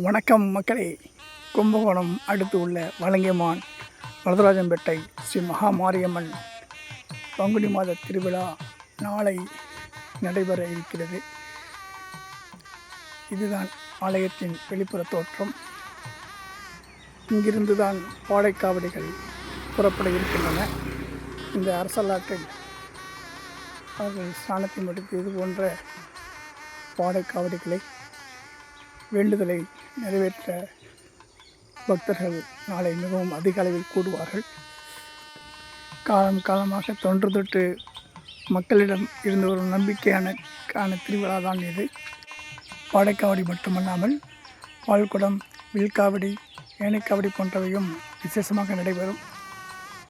வணக்கம் மக்களே. கும்பகோணம் அடுத்து உள்ள வலங்கைமான் வரதராஜன்பேட்டை ஸ்ரீ மகா மாரியம்மன் பங்குனி மாத திருவிழா நாளை நடைபெற இருக்கிறது. இதுதான் ஆலயத்தின் வெளிப்புற தோற்றம். இங்கிருந்து தான் பாடைக்காவடிகள் புறப்பட இருக்கின்றன. இந்த அரசலாற்றில் அவர்கள் ஸ்நானத்தை முடித்து இது போன்ற பாடைக்காவடிகளை வேண்டுதலை நிறைவேற்ற பக்தர்கள் நாளை மிகவும் அதிக அளவில் கூடுவார்கள். காலமாக தொன்று தொட்டு மக்களிடம் இருந்து ஒரு நம்பிக்கையான திருவிழா தான் இது. பாடைக்காவடி மட்டுமல்லாமல் பால்குடம், வில்காவடி, ஏனைக்காவடி போன்றவையும் விசேஷமாக நடைபெறும்.